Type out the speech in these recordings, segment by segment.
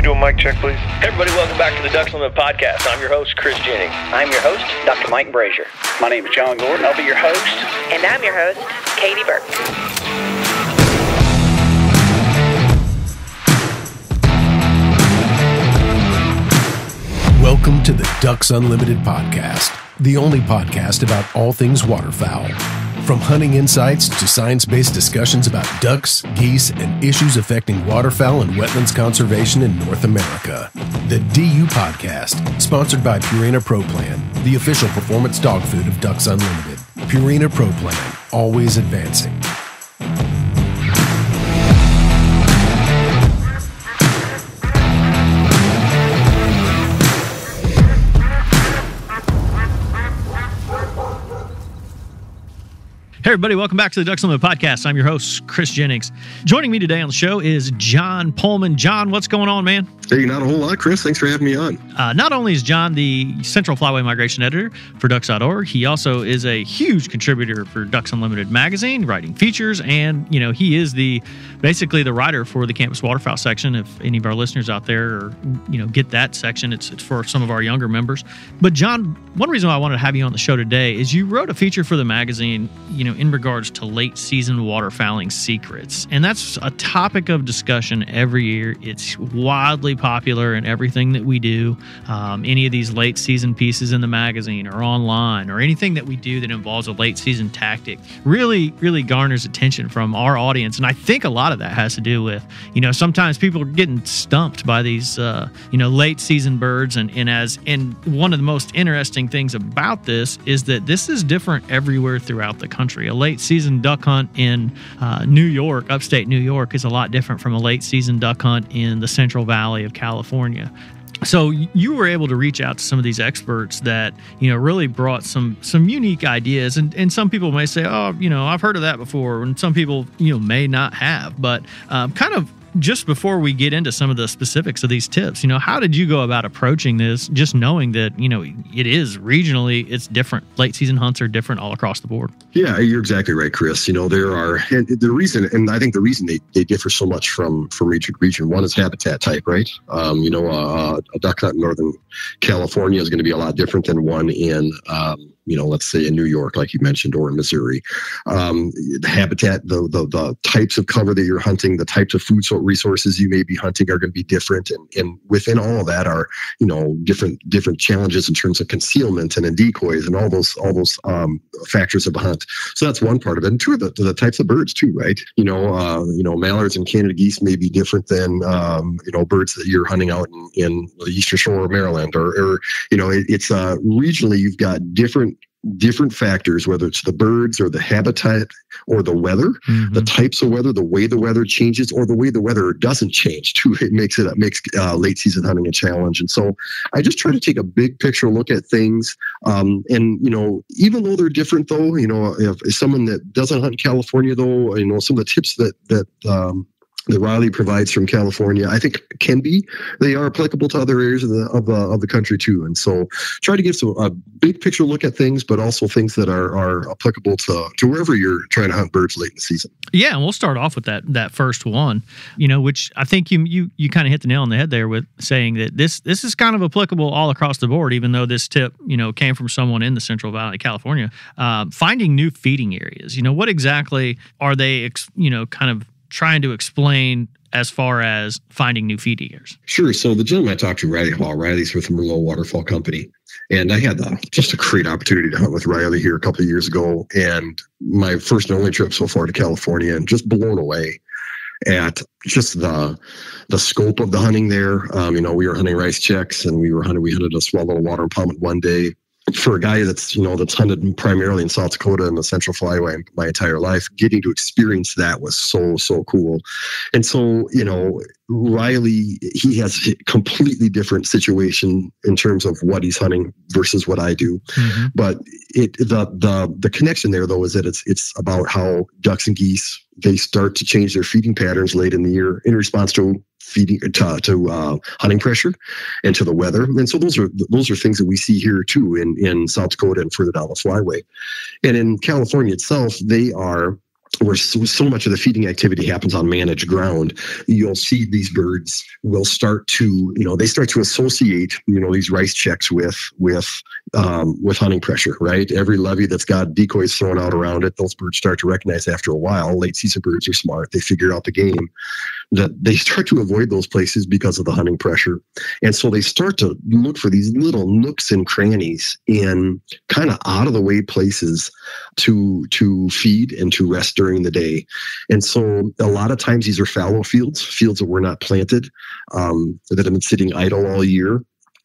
we do a mic check, please? Hey everybody, welcome back to the Ducks Unlimited podcast. I'm your host, Chris Jennings. I'm your host, Dr. Mike Brazier. My name is John Gordon. I'll be your host. And I'm your host, Katie Burke. Welcome to the Ducks Unlimited podcast, the only podcast about all things waterfowl. From hunting insights to science-based discussions about ducks, geese, and issues affecting waterfowl and wetlands conservation in North America. The DU Podcast, sponsored by Purina Pro Plan, the official performance dog food of Ducks Unlimited. Purina Pro Plan, always advancing. Hey everybody, welcome back to the Ducks Unlimited podcast. I'm your host, Chris Jennings. Joining me today on the show is John Pollmann. John, what's going on, man? Hey, not a whole lot, Chris. Thanks for having me on. Not only is John the Central Flyway Migration Editor for Ducks.org, he also is a huge contributor for Ducks Unlimited magazine, writing features, and he is basically the writer for the Campus Waterfowl section. If any of our listeners out there get that section, it's for some of our younger members. But John, one reason why I wanted to have you on the show today is you wrote a feature for the magazine, in regards to late season waterfowling secrets. And that's a topic of discussion every year. It's wildly popular in everything that we do. Any of these late season pieces in the magazine or online or anything that we do that involves a late season tactic really, really garners attention from our audience. And I think a lot of that has to do with, sometimes people are getting stumped by these, late season birds. And one of the most interesting things about this is that this is different everywhere throughout the country. A late season duck hunt in New York, upstate New York, is a lot different from a late season duck hunt in the Central Valley of California. So you were able to reach out to some of these experts that, really brought some unique ideas. And some people may say, oh, I've heard of that before. And some people, may not have. But kind of just before we get into some of the specifics of these tips, how did you go about approaching this, just knowing that, it is regionally, it's different. Late season hunts are different all across the board. Yeah, you're exactly right, Chris. There are, and the reason, and I think the reason they differ so much from region to region, one is habitat type, right? A duck hunt in Northern California is going to be a lot different than one in, let's say in New York, like you mentioned, or in Missouri. The habitat, the types of cover that you're hunting, the types of food resources you may be hunting are going to be different. And within all of that are, different challenges in terms of concealment and in decoys and all those factors of a hunt. So that's one part of it. And two, the types of birds too, right? Mallards and Canada geese may be different than, birds that you're hunting out in the Eastern Shore of Maryland it's regionally you've got different factors, whether it's the birds or the habitat or the weather, the types of weather, the way the weather changes, or the way the weather doesn't change too. It makes late season hunting a challenge. And so I just try to take a big picture look at things. Even though they're different though, if someone that doesn't hunt in California though, some of the tips that Riley provides from California, I think they are applicable to other areas of the country too. And so try to give a big picture look at things, but also things that are applicable to wherever you're trying to hunt birds late in the season. Yeah, and we'll start off with that first one, which I think you kind of hit the nail on the head there with saying that this is kind of applicable all across the board, even though this tip, came from someone in the Central Valley, California. Finding new feeding areas. What exactly are they, kind of trying to explain as far as finding new feeding areas? Sure. So the gentleman I talked to, Riley's with the Merlot Waterfowl Company. And I had just a great opportunity to hunt with Riley here a couple of years ago. And my first and only trip so far to California, and just blown away at just the scope of the hunting there. We were hunting rice checks, and we hunted a small little water impoundment one day. For a guy that's hunted primarily in South Dakota and the Central Flyway my entire life, getting to experience that was so cool. And so, Riley, he has a completely different situation in terms of what he's hunting versus what I do. Mm-hmm. But the connection there though is that it's about how ducks and geese, they start to change their feeding patterns late in the year in response to hunting pressure and to the weather. And so those are things that we see here too in South Dakota and further down the flyway. And in California itself, they are where so much of the feeding activity happens on managed ground, you'll see these birds will start to, they start to associate, these rice checks with hunting pressure, right? Every levee that's got decoys thrown out around it, those birds start to recognize after a while. Late season birds are smart. They figure out the game, that they start to avoid those places because of the hunting pressure. And so they start to look for these little nooks and crannies in kind of out of the way places to feed and to rest during the day. And so a lot of times these are fallow fields that were not planted, that have been sitting idle all year,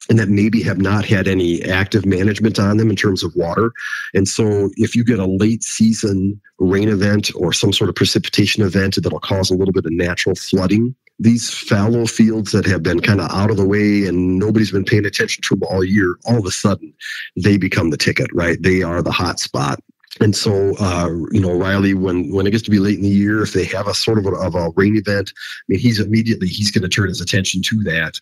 and that maybe have not had any active management on them in terms of water. And so if you get a late season rain event or some sort of precipitation event that'll cause a little bit of natural flooding, these fallow fields that have been kind of out of the way and nobody's been paying attention to them all year, all of a sudden they become the ticket, right? They are the hot spot. And so, Riley, when it gets to be late in the year, if they have a sort of a rain event, he's going to turn his attention to that,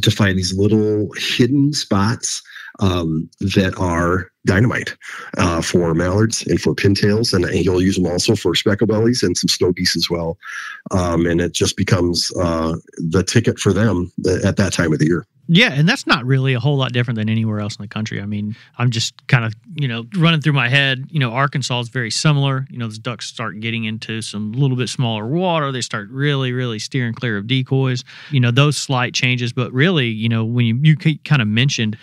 to find these little hidden spots that are dynamite for mallards and for pintails, and he'll use them also for specklebellies and some snow geese as well. And it just becomes the ticket for them at that time of the year. Yeah, and that's not really a whole lot different than anywhere else in the country. I'm just kind of, running through my head, Arkansas is very similar. Those ducks start getting into some little bit smaller water. They start really, really steering clear of decoys, those slight changes. But really, when you kind of mentioned,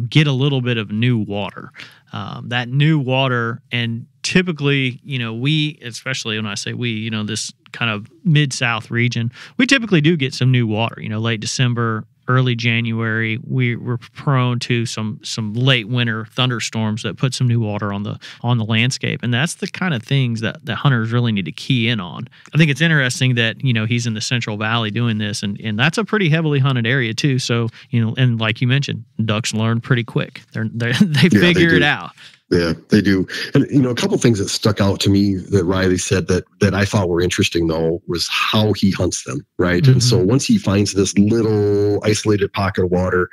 get a little bit of new water, that new water. And typically, we, especially when I say we, this kind of mid-south region, we typically do get some new water, late December, early January. We're prone to some late winter thunderstorms that put some new water on the landscape, and that's the kind of things that hunters really need to key in on. I think it's interesting that he's in the Central Valley doing this, and that's a pretty heavily hunted area too. So and like you mentioned, ducks learn pretty quick. They figure it out. Yeah, they do. And, a couple things that stuck out to me that Riley said that I thought were interesting, though, was how he hunts them, right? Mm-hmm. And so once he finds this little isolated pocket of water,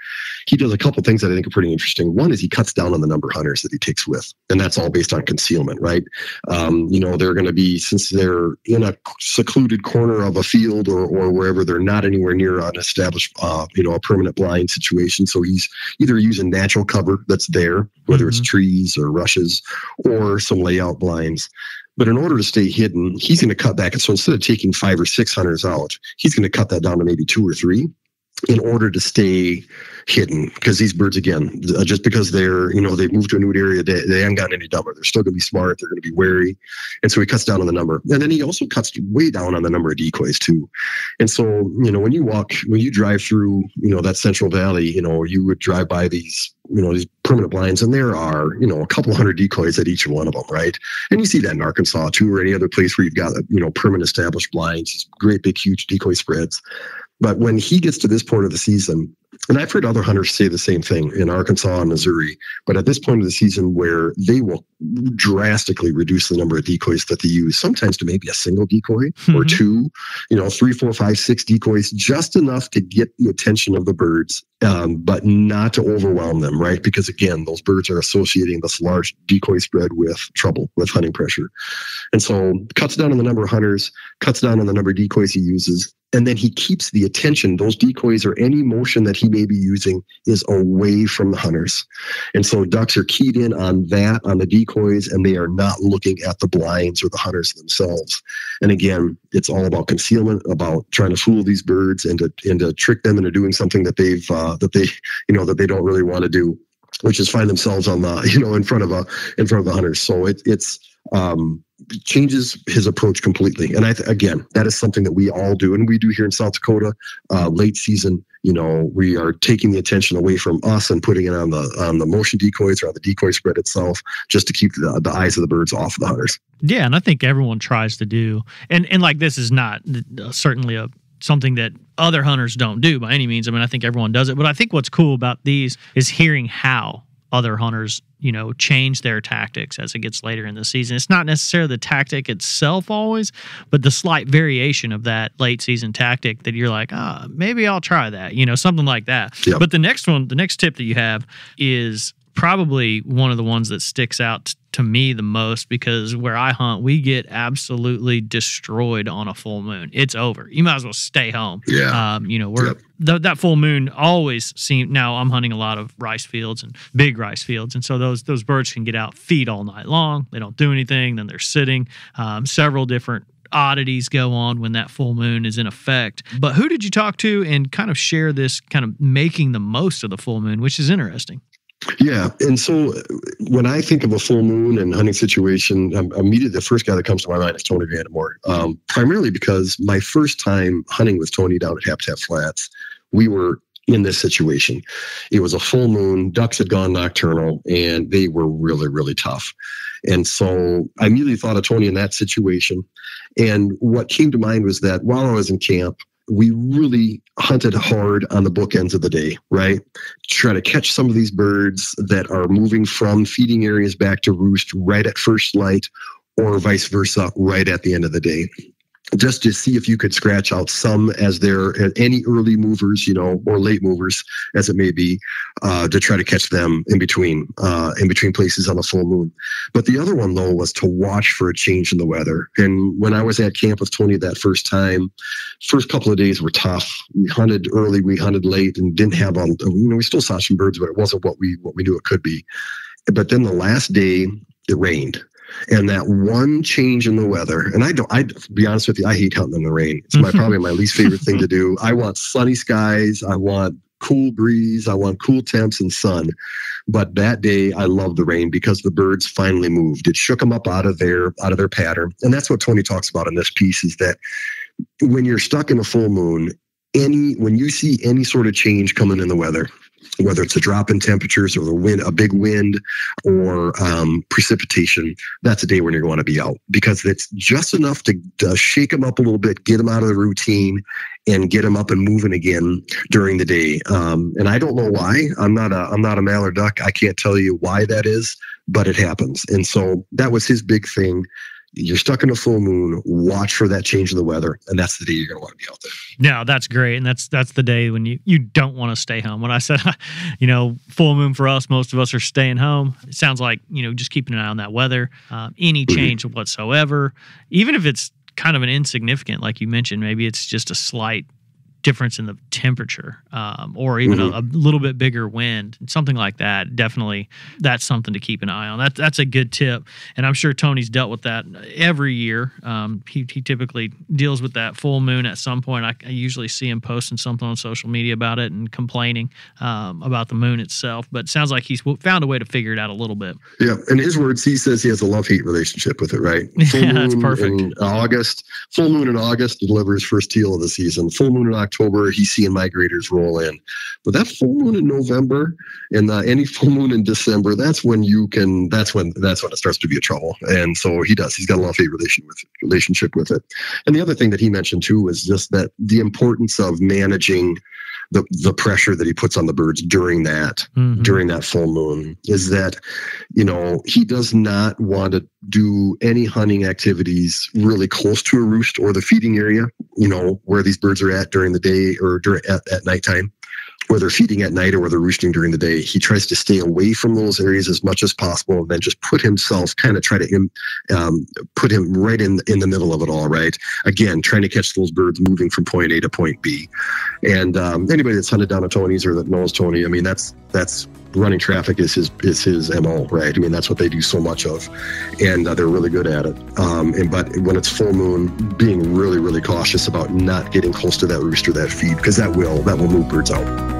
he does a couple things that I think are pretty interesting. One is he cuts down on the number of hunters that he takes with, and that's all based on concealment, right? They're going to be, since they're in a secluded corner of a field or wherever, they're not anywhere near an established, a permanent blind situation. So he's either using natural cover that's there, whether it's trees or rushes or some layout blinds. But in order to stay hidden, he's going to cut back. And so instead of taking 5 or 6 hunters out, he's going to cut that down to maybe 2 or 3 in order to stay hidden. Because these birds, again, just because they're, they've moved to a new area, they haven't gotten any dumber. They're still going to be smart. They're going to be wary. And so he cuts down on the number. And then he also cuts way down on the number of decoys too. And so, when you drive through, that Central Valley, you would drive by these permanent blinds, and there are, a couple hundred decoys at each one of them, right? And you see that in Arkansas too, or any other place where you've got, permanent established blinds, these great big, huge decoy spreads. But when he gets to this point of the season, and I've heard other hunters say the same thing in Arkansas and Missouri, but at this point of the season where they will drastically reduce the number of decoys that they use, sometimes to maybe a single decoy or 2, 3, 4, 5, 6 decoys, just enough to get the attention of the birds, but not to overwhelm them, right? Because again, those birds are associating this large decoy spread with trouble, with hunting pressure. And so cuts down on the number of hunters, cuts down on the number of decoys he uses, and then he keeps the attention. Those decoys or any motion that he may be using is away from the hunters. And so ducks are keyed in on that, on the decoys, and they are not looking at the blinds or the hunters themselves. And again, it's all about concealment, about trying to fool these birds and to trick them into doing something that they don't really want to do, which is find themselves on the, in front of the hunters. So it's changes his approach completely. And again, that is something that we all do, and we do here in South Dakota. Late season, we are taking the attention away from us and putting it on the motion decoys or on the decoy spread itself, just to keep the eyes of the birds off of the hunters. Yeah, and I think everyone tries to do, and like this is not certainly something that other hunters don't do by any means. I think everyone does it, but I think what's cool about these is hearing how other hunters, change their tactics as it gets later in the season. It's not necessarily the tactic itself always, but the slight variation of that late season tactic that you're like, maybe I'll try that, something like that. Yep. But the next tip that you have is probably one of the ones that sticks out to me the most, because where I hunt, we get absolutely destroyed on a full moon. It's over. You might as well stay home. Yeah. That full moon always seems. Now I'm hunting a lot of rice fields and big rice fields, and so those birds can get out, feed all night long. They don't do anything. Then they're sitting. Several different oddities go on when that full moon is in effect. But who did you talk to and kind of share this kind of making the most of the full moon, which is interesting? Yeah. And so when I think of a full moon and hunting situation, immediately the first guy that comes to my mind is Tony Vandemore, primarily because my first time hunting with Tony down at Habitat Flats, we were in this situation. It was a full moon, ducks had gone nocturnal, and they were really, really tough. And so I immediately thought of Tony in that situation. And what came to mind was that while I was in camp, we really hunted hard on the bookends of the day, right? Try to catch some of these birds that are moving from feeding areas back to roost right at first light, or vice versa, right at the end of the day. Just to see if you could scratch out some as they're any early movers, or late movers, as it may be, to try to catch them in between places on a full moon. But the other one, though, was to watch for a change in the weather. And when I was at camp with Tony that first time, first couple of days were tough. We hunted early, we hunted late, and didn't have we still saw some birds, but it wasn't what we knew it could be. But then the last day, it rained. And that one change in the weather, and I be honest with you, I hate hunting in the rain. It's probably my least favorite thing to do. I want sunny skies. I want cool breeze. I want cool temps and sun. But that day, I loved the rain because the birds finally moved. It shook them up out of their pattern. And that's what Tony talks about in this piece, is that when you're stuck in a full moon, when you see any sort of change coming in the weather, whether it's a drop in temperatures or a big wind or precipitation, that's a day when you're going to be out, because it's just enough to shake them up a little bit, get them out of the routine, and get them up and moving again during the day. And I don't know why. I'm not a mallard duck. I can't tell you why that is, but it happens. And so that was his big thing. You're stuck in a full moon, watch for that change in the weather, and that's the day you're going to want to be out there. Yeah, that's great. And that's the day when you don't want to stay home. When I said, full moon for us, most of us are staying home. It sounds like, just keeping an eye on that weather, any change whatsoever, even if it's kind of an insignificant, like you mentioned, maybe it's just a slight difference in the temperature, or even a little bit bigger wind, something like that. Definitely, that's something to keep an eye on. That's a good tip, and I'm sure Tony's dealt with that every year. He typically deals with that full moon at some point. I usually see him posting something on social media about it and complaining about the moon itself. But it sounds like he's found a way to figure it out a little bit. Yeah, in his words, he says he has a love-hate relationship with it. Right? Yeah, that's perfect. Full moon in August delivers first teal of the season. Full moon in October, he's seeing migrators roll in. But that full moon in November and any full moon in December, that's when it starts to be a trouble. And so he does. He's got a love-hate relationship with it. And the other thing that he mentioned too was just that the importance of managing the pressure that he puts on the birds during that full moon is that, he does not want to do any hunting activities really close to a roost or the feeding area, where these birds are at during the day or at nighttime. Where they're feeding at night or where they're roosting during the day. He tries to stay away from those areas as much as possible, and then just put himself, put him right in the middle of it all, right? Again, trying to catch those birds moving from point A to point B. And anybody that's hunted down at Tony's or that knows Tony, I mean, that's running traffic is his MO, right? I mean, that's what they do so much of, and they're really good at it. But when it's full moon, being really, really cautious about not getting close to that roost or that feed, because that will move birds out.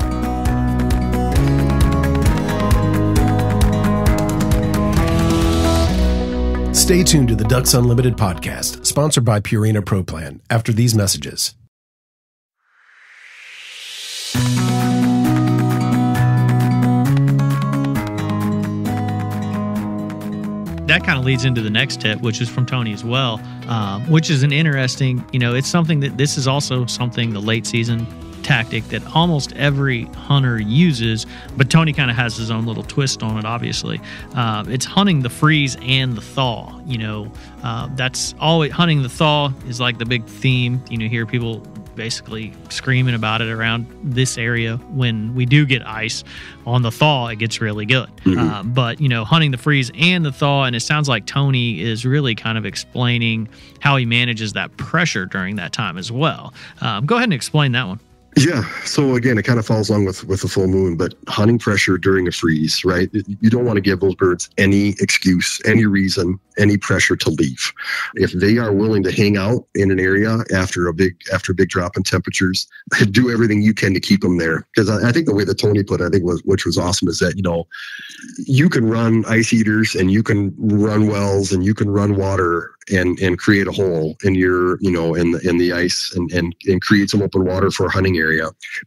Stay tuned to the Ducks Unlimited podcast, sponsored by Purina Pro Plan, after these messages. That kind of leads into the next tip, which is from Tony as well, which is an interesting, it's something this is also something, the late season tactic that almost every hunter uses, but Tony kind of has his own little twist on it, obviously. It's hunting the freeze and the thaw. That's always, hunting the thaw is like the big theme. Hear people basically screaming about it around this area. When we do get ice on the thaw, it gets really good. But, hunting the freeze and the thaw, and it sounds like Tony is really kind of explaining how he manages that pressure during that time as well. Go ahead and explain that one. Yeah. So again, it kind of falls along with the full moon, but hunting pressure during a freeze, right? You don't want to give those birds any excuse, any reason, any pressure to leave. If they are willing to hang out in an area after a big drop in temperatures, do everything you can to keep them there. Because I think the way that Tony put it, which was awesome, is that, you can run ice heaters and you can run wells and you can run water and create a hole in your, in the ice and create some open water for a hunting area.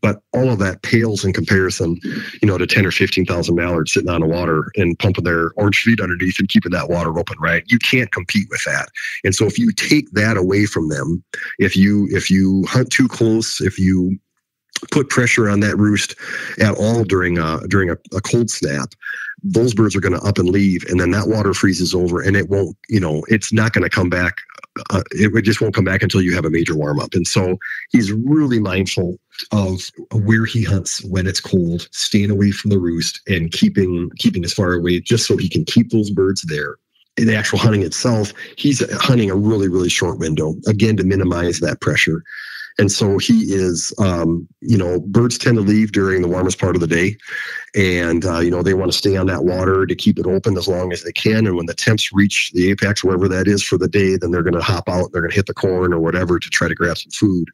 But all of that pales in comparison, to 10 or 15,000 mallards sitting on the water and pumping their orange feet underneath and keeping that water open, right? You can't compete with that. And so if you take that away from them, if you hunt too close, if you put pressure on that roost at all during a cold snap, those birds are going to up and leave, and then that water freezes over, and it won't, it's not going to come back. It just won't come back until you have a major warm up. And so he's really mindful of where he hunts when it's cold, staying away from the roost and keeping as far away just so he can keep those birds there. In the actual hunting itself, he's hunting a really, really short window, again, to minimize that pressure. And so he is, birds tend to leave during the warmest part of the day. And, they want to stay on that water to keep it open as long as they can. And when the temps reach the apex, wherever that is for the day, then they're going to hop out, they're going to hit the corn or whatever to try to grab some food.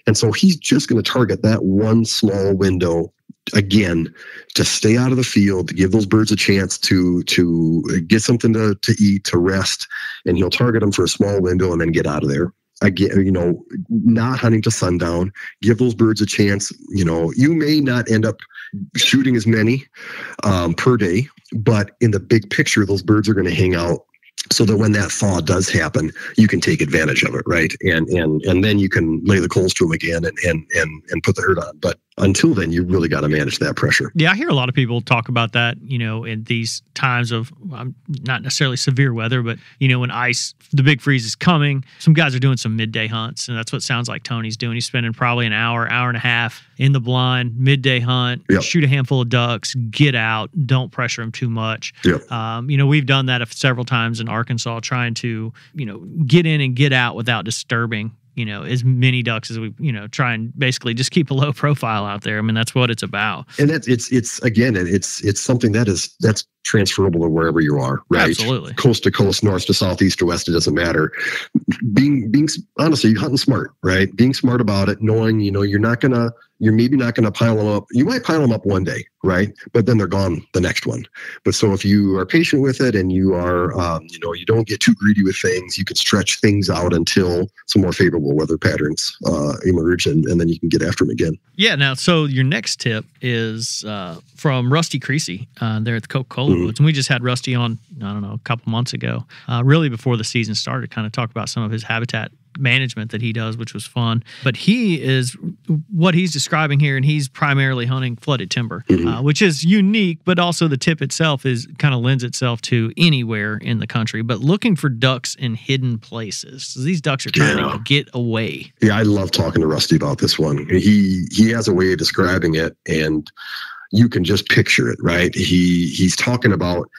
And so he's just going to target that one small window, again, to stay out of the field, to give those birds a chance to get something to eat, to rest. And he'll target them for a small window and then get out of there. Again, not hunting to sundown, give those birds a chance. You may not end up shooting as many per day, but in the big picture, those birds are going to hang out so that when that thaw does happen, you can take advantage of it, right? And then you can lay the coals to them again and put the herd on. But until then, you really got to manage that pressure. Yeah, I hear a lot of people talk about that, in these times of not necessarily severe weather, but, when the big freeze is coming, some guys are doing some midday hunts, and that's what it sounds like Tony's doing. He's spending probably an hour and a half in the blind, midday hunt, shoot a handful of ducks, get out, don't pressure them too much. Yep. We've done that several times in Arkansas, trying to, get in and get out without disturbing as many ducks as we, try and basically just keep a low profile out there. I mean, that's what it's about. And it's something that's transferable to wherever you are, right? Absolutely. Coast to coast, north to south, east to west, it doesn't matter. Being honestly, hunting smart, right? Being smart about it, knowing, you're maybe not going to pile them up. You might pile them up one day, right? But then they're gone the next one. But so if you are patient with it and you are, you don't get too greedy with things, you can stretch things out until some more favorable weather patterns emerge, and then you can get after them again. Yeah. Now, so your next tip is from Rusty Creasy there at the Coca-Cola Woods. And we just had Rusty on, a couple months ago, really before the season started, kind of talk about some of his habitat management that he does, which was fun. But he is what he's describing here, and he's primarily hunting flooded timber, which is unique, but also the tip itself is kind of lends itself to anywhere in the country, but looking for ducks in hidden places. So these ducks are trying to get away. Yeah, I love talking to Rusty about this one. He has a way of describing it, and you can just picture it, right? He's talking about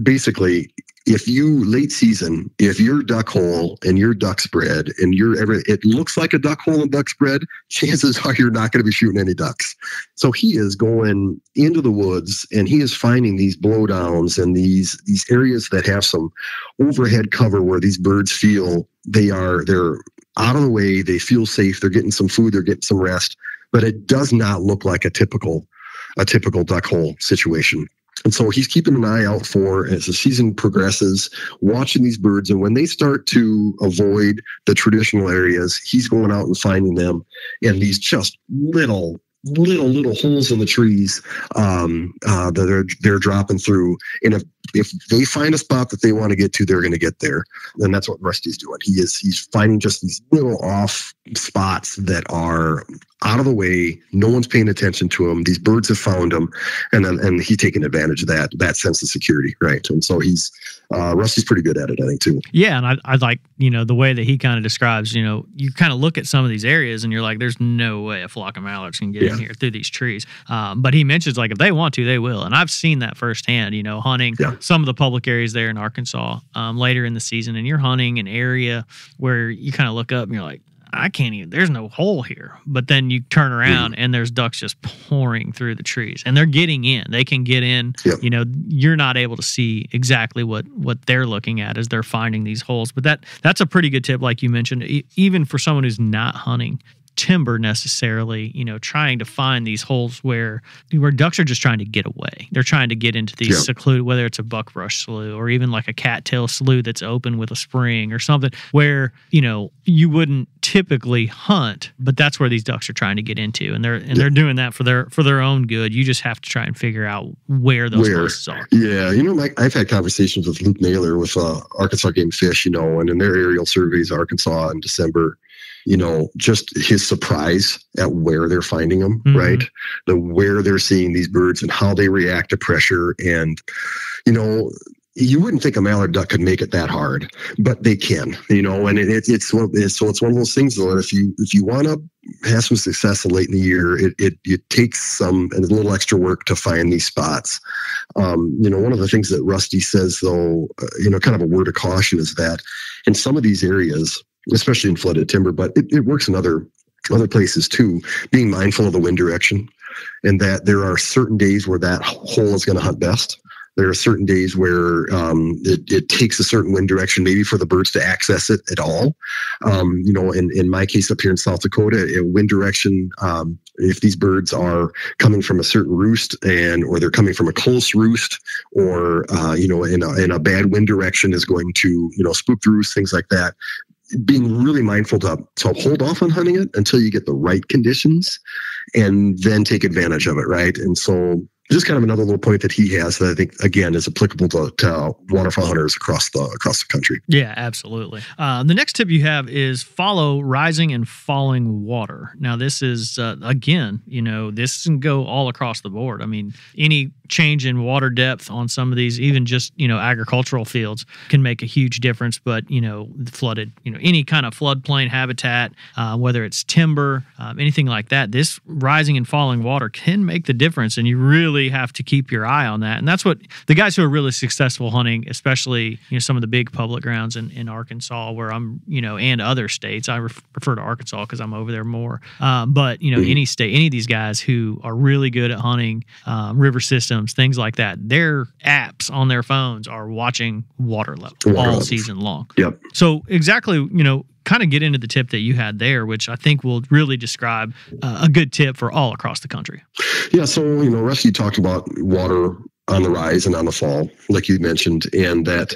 basically, if your duck hole and your duck spread and it looks like a duck hole and duck spread, chances are you're not going to be shooting any ducks. So he is going into the woods and he is finding these blowdowns and these areas that have some overhead cover where these birds feel they're out of the way, they feel safe, they're getting some food, they're getting some rest, but it does not look like a typical duck hole situation. And so he's keeping an eye out for, as the season progresses, watching these birds. And when they start to avoid the traditional areas, he's going out and finding them in these just little holes in the trees that they're dropping through. And if they find a spot that they want to get to, they're going to get there. And that's what Rusty's doing. He's finding just these little off spots that are out of the way. No one's paying attention to them. These birds have found them, and he's taking advantage of that sense of security, right? And so he's Rusty's pretty good at it, I think, too. Yeah, and I like, the way that he kind of describes, you kind of look at some of these areas and you're like, there's no way a flock of mallards can get in here through these trees. But he mentions, like, if they want to, they will. And I've seen that firsthand, hunting some of the public areas there in Arkansas later in the season. And you're hunting an area where you kind of look up and you're like, I can't even, there's no hole here. But then you turn around and there's ducks just pouring through the trees and they're getting in. They can get in. Yep. You're not able to see exactly what they're looking at as they're finding these holes. But that's a pretty good tip, like you mentioned, even for someone who's not hunting timber necessarily, trying to find these holes where ducks are just trying to get away. They're trying to get into these secluded, whether it's a buckbrush slough or even like a cattail slough that's open with a spring or something where, you wouldn't typically hunt, but that's where these ducks are trying to get into. And they're doing that for their own good. You just have to try and figure out where those places are. Yeah. Like I've had conversations with Luke Naylor with Arkansas Game Fish, and in their aerial surveys, Arkansas in December, just his surprise at where they're finding them, right? Where they're seeing these birds and how they react to pressure. And, you wouldn't think a mallard duck could make it that hard, but they can, and it's one of those things though, that if you want to have some success late in the year, it takes a little extra work to find these spots. One of the things that Rusty says though, kind of a word of caution is that in some of these areas, especially in flooded timber, but it works in other places too, being mindful of the wind direction, and that there are certain days where that hole is going to hunt best. There are certain days where it takes a certain wind direction, maybe for the birds to access it at all. In my case up here in South Dakota, wind direction, if these birds are coming from a certain roost or they're coming from a close roost, or in a bad wind direction is going to spook the roost, things like that. Being really mindful to hold off on hunting it until you get the right conditions, and then take advantage of it, right? And so just kind of another little point that he has that I think, again, is applicable to waterfowl hunters across the country. Yeah, absolutely. The next tip you have is follow rising and falling water. Now, this is, again, this can go all across the board. I mean, any change in water depth on some of these, even just, agricultural fields, can make a huge difference. But, flooded, any kind of floodplain habitat, whether it's timber, anything like that, this rising and falling water can make the difference. And you really have to keep your eye on that. And that's what the guys who are really successful hunting, especially, some of the big public grounds in Arkansas where I'm, and other states, I refer to Arkansas because I'm over there more. But, any state, any of these guys who are really good at hunting river systems, things like that, their apps on their phones are watching water level all season long. Yep. So exactly, kind of get into the tip that you had there, which I think will really describe a good tip for all across the country. Yeah. So, Rusty talked about water on the rise and on the fall, like you mentioned, and that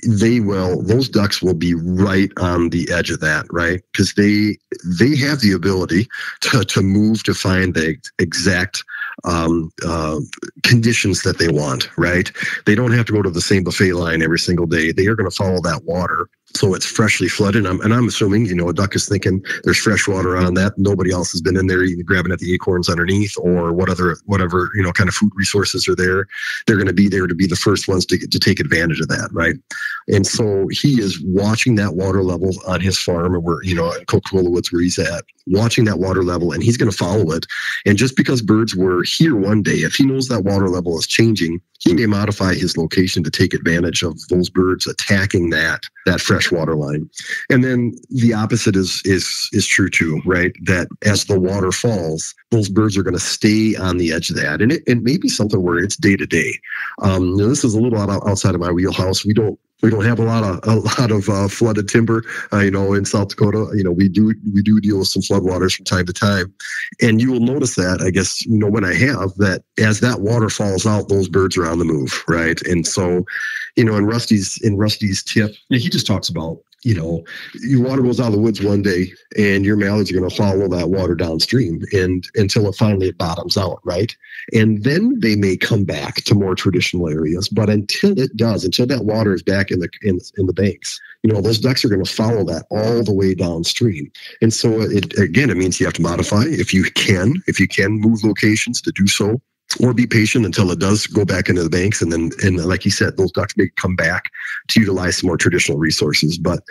those ducks will be right on the edge of that, right? Because they have the ability to move to find the exact conditions that they want, right? They don't have to go to the same buffet line every single day. They are going to follow that water. So it's freshly flooded. And I'm assuming, a duck is thinking there's fresh water on that. Nobody else has been in there even grabbing at the acorns underneath, or whatever, kind of food resources are there. They're going to be there to be the first ones to take advantage of that, right? And so he is watching that water level on his farm, or where, in Coca-Cola Woods where he's at, watching that water level, and he's going to follow it. And just because birds were here one day, if he knows that water level is changing, he may modify his location to take advantage of those birds attacking that fresh water line. And then the opposite is true too, right? That as the water falls, those birds are going to stay on the edge of that. And it may be something where it's day to day. This is a little outside of my wheelhouse. We don't have a lot of flooded timber, in South Dakota. We do deal with some floodwaters from time to time, and you will notice that, I guess, when I have that, as that water falls out, those birds are on the move, right? And so, in Rusty's tip, he just talks about, your water goes out of the woods one day, and your mallards are going to follow that water downstream and until it finally bottoms out, right? And then they may come back to more traditional areas. But until that water is back in the banks, those ducks are going to follow that all the way downstream. And so it means you have to modify if you can move locations to do so. or be patient until it does go back into the banks. And like you said, those ducks may come back to utilize some more traditional resources. But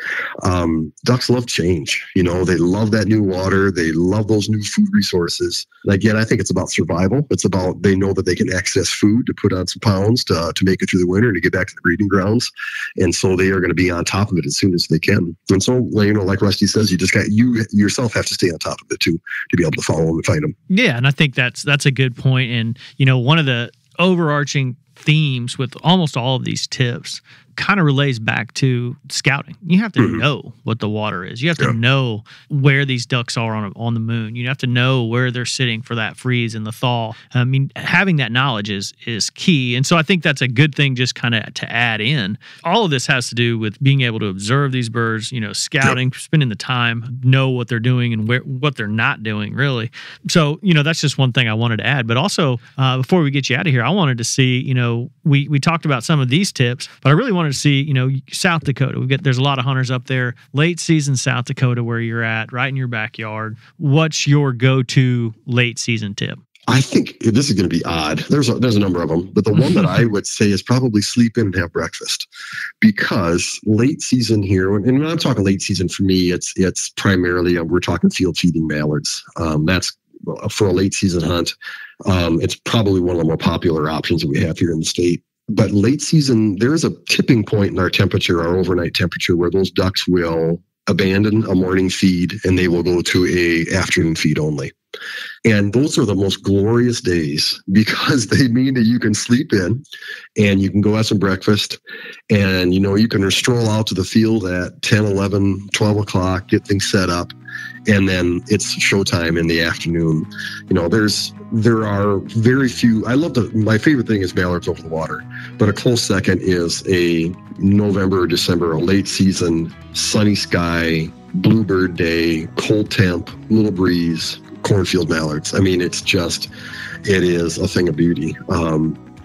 ducks love change. They love that new water. They love those new food resources. And again, I think it's about survival. It's about, they know that they can access food to put on some pounds to make it through the winter, to get back to the breeding grounds. And so they are going to be on top of it as soon as they can. And so, like Rusty says, you yourself have to stay on top of it too, to be able to follow them and find them. Yeah. And I think that's a good point. And, one of the overarching themes with almost all of these tips kind of relays back to scouting. You have to know what the water is. You have to know where these ducks are on the moon. You have to know where they're sitting for that freeze and the thaw. I mean, having that knowledge is key. And so I think that's a good thing just kind of to add in. All of this has to do with being able to observe these birds, scouting, spending the time, know what they're doing and what they're not doing, really. So, that's just one thing I wanted to add. But also, before we get you out of here, I wanted to see, we talked about some of these tips, but I really wanted to see, South Dakota. There's a lot of hunters up there, late season South Dakota, where you're at, right in your backyard. What's your go-to late season tip? I think this is going to be odd. There's a number of them, but the one that I would say is probably sleep in and have breakfast, because late season here, and when I'm talking late season for me, it's primarily we're talking field feeding mallards. That's for a late season hunt. It's probably one of the more popular options that we have here in the state. But late season, there is a tipping point in our temperature, our overnight temperature, where those ducks will abandon a morning feed and they will go to a afternoon feed only. And those are the most glorious days, because they mean that you can sleep in and you can go have some breakfast, and, you can stroll out to the field at 10, 11, 12 o'clock, get things set up. And then it's showtime in the afternoon. There are very few. My favorite thing is mallards over the water, but a close second is a November or December, a late season, sunny sky, bluebird day, cold temp, little breeze, cornfield mallards. I mean, it is a thing of beauty.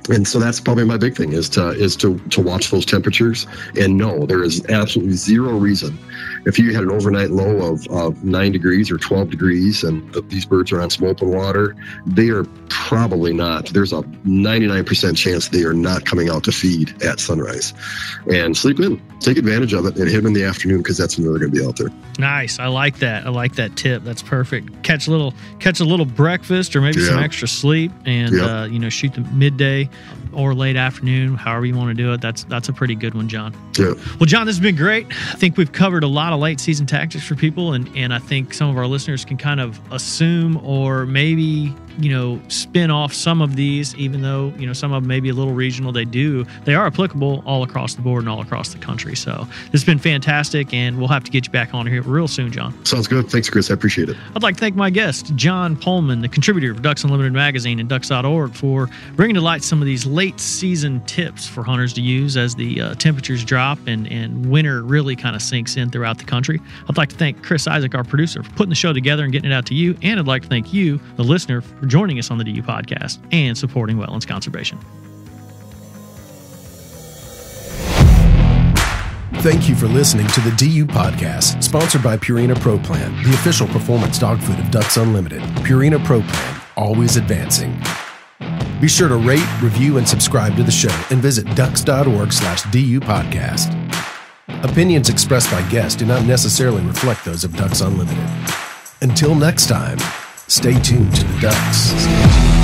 And so that's probably my big thing is to watch those temperatures and know there is absolutely zero reason. If you had an overnight low of 9 degrees or 12 degrees and these birds are on some open water, they are probably not. There's a 99% chance they are not coming out to feed at sunrise. And sleep in. Take advantage of it and hit them in the afternoon, because that's when they're going to be out there. Nice. I like that. I like that tip. That's perfect. Catch a little breakfast or maybe some extra sleep, and shoot the midday or late afternoon, however you want to do it. That's a pretty good one, John. Yeah. Well, John, this has been great. I think we've covered a lot of late season tactics for people, and I think some of our listeners can kind of assume or maybe spin off some of these, even though some of them may be a little regional. They are applicable all across the board and all across the country. So this has been fantastic, and we'll have to get you back on here real soon, John. Sounds good. Thanks, Chris. I appreciate it. I'd like to thank my guest, John Pollmann, the contributor of Ducks Unlimited magazine and Ducks.org, for bringing to light some of these late season tips for hunters to use as the temperatures drop and winter really kind of sinks in throughout the country. I'd like to thank Chris Isaac, our producer, for putting the show together and getting it out to you. And I'd like to thank you, the listener, for joining us on the DU podcast and supporting wetlands conservation. Thank you for listening to the DU Podcast, sponsored by Purina Pro Plan, the official performance dog food of Ducks Unlimited. Purina Pro Plan, always advancing. Be sure to rate, review, and subscribe to the show, and visit ducks.org/DU Podcast. Opinions expressed by guests do not necessarily reflect those of Ducks Unlimited. Until next time, stay tuned to the Ducks.